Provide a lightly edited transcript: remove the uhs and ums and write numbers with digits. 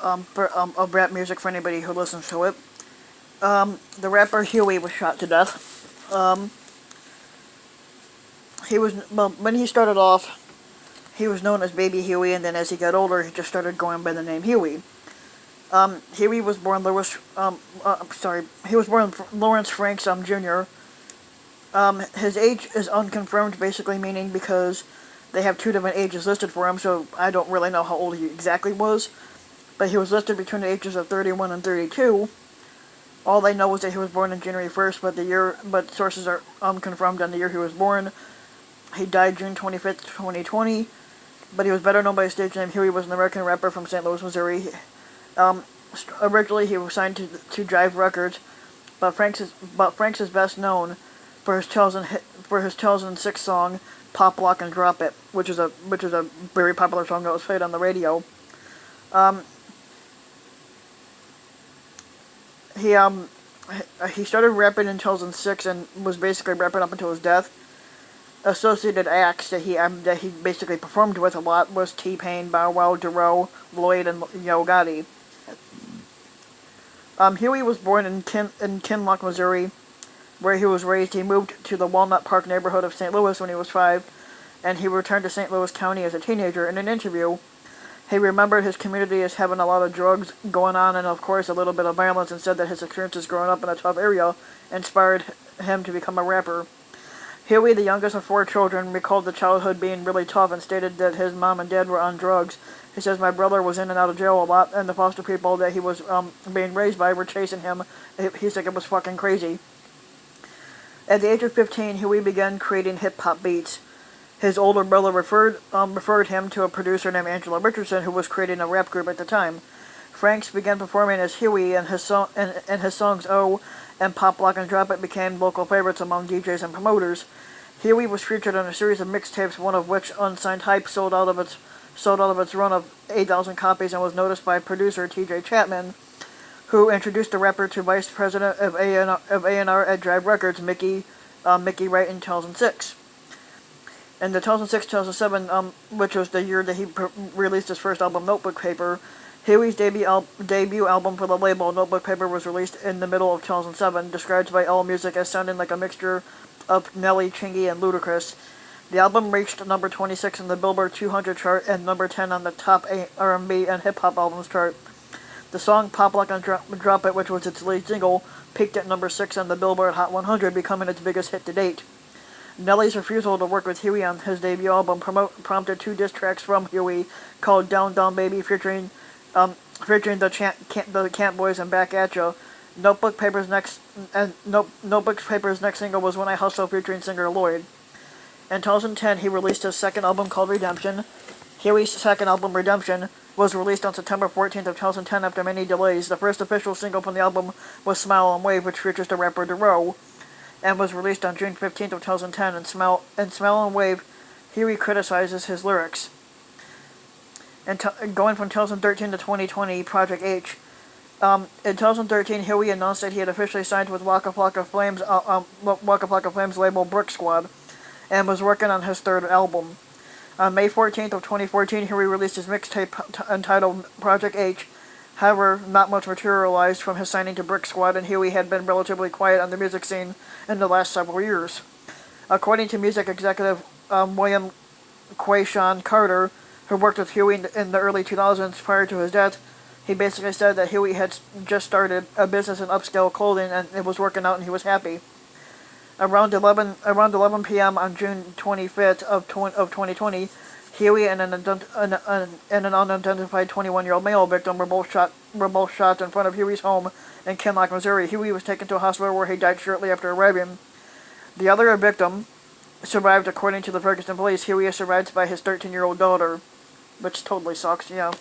of rap music for anybody who listens to it. The rapper Huey was shot to death. When he started off, he was known as Baby Huey, and then as he got older, he just started going by the name Huey. Huey was born he was born Lawrence Franks Jr. His age is unconfirmed, basically meaning because they have two different ages listed for him, so I don't really know how old he exactly was. But he was listed between the ages of 31 and 32. All they know is that he was born on January 1st, but sources are unconfirmed on the year he was born. He died June 25th, 2020, but he was better known by his stage name. Huey was an American rapper from St. Louis, Missouri. Originally, he was signed to Jive Records, but Franks is best known for his 2006 song "Pop, Lock, and Drop It," which is a very popular song that was played on the radio. He started rapping in 2006 and was basically rapping up until his death. Associated acts that he basically performed with a lot was T-Pain, Bow Wow, Duro, Lloyd, and Yo Gotti. Huey was born in Kinloch, Missouri, where he was raised. He moved to the Walnut Park neighborhood of St. Louis when he was 5, and he returned to St. Louis County as a teenager. In an interview, he remembered his community as having a lot of drugs going on and, of course, a little bit of violence, and said that his experiences growing up in a tough area inspired him to become a rapper. Huey, the youngest of 4 children, recalled the childhood being really tough and stated that his mom and dad were on drugs. He says, "My brother was in and out of jail a lot, and the foster people that he was being raised by were chasing him." He said it was fucking crazy. At the age of 15, Huey began creating hip-hop beats. His older brother referred him to a producer named Angela Richardson, who was creating a rap group at the time. Franks began performing as Huey, and his songs "Oh" and "Pop, Lock, and Drop It" became local favorites among DJs and promoters. Huey was featured on a series of mixtapes, one of which, Unsigned Hype, sold out of its run of 8,000 copies, and was noticed by producer T.J. Chapman, who introduced the rapper to vice president of A&R at Jive Records, Mickey Wright, in 2006. In the 2006-2007, which was the year that he released his first album, Notebook Paper, Huey's debut album for the label, Notebook Paper, was released in the middle of 2007, described by AllMusic as sounding like a mixture of Nelly, Chingy, and Ludacris. The album reached number 26 in the Billboard 200 chart and number 10 on the top R&B and hip-hop albums chart. The song "Pop, Lock, and Drop It," which was its lead single, peaked at number 6 on the Billboard Hot 100, becoming its biggest hit to date. Nelly's refusal to work with Huey on his debut album prompted 2 diss tracks from Huey called "Down Down Baby" featuring the Camp Boys and "Back At Ya." Notebook Paper's next single was "When I Hustle" featuring singer Lloyd. In 2010, he released his second album called Redemption. Huey's second album, Redemption, was released on September 14th of 2010 after many delays. The first official single from the album was "Smile and Wave," which features the rapper Duro, and was released on June 15th of 2010. In Smile and Wave, Huey criticizes his lyrics. And going from 2013 to 2020, Project H. In 2013, Huey announced that he had officially signed with Waka Flocka Flame's label Brick Squad, and was working on his 3rd album. On May 14th of 2014, Huey released his mixtape entitled Project H. However, not much materialized from his signing to Brick Squad, and Huey had been relatively quiet on the music scene in the last several years. According to music executive William Quayshawn Carter, who worked with Huey in the early 2000s prior to his death, he basically said that Huey had just started a business in upscale clothing and it was working out and he was happy. Around 11 p.m. on June 25th of 2020, Huey and an unidentified 21-year-old male victim were both shot in front of Huey's home in Kinloch, Missouri. Huey was taken to a hospital where he died shortly after arriving. The other victim survived, according to the Ferguson police. Huey is survived by his 13-year-old daughter, which totally sucks, yeah.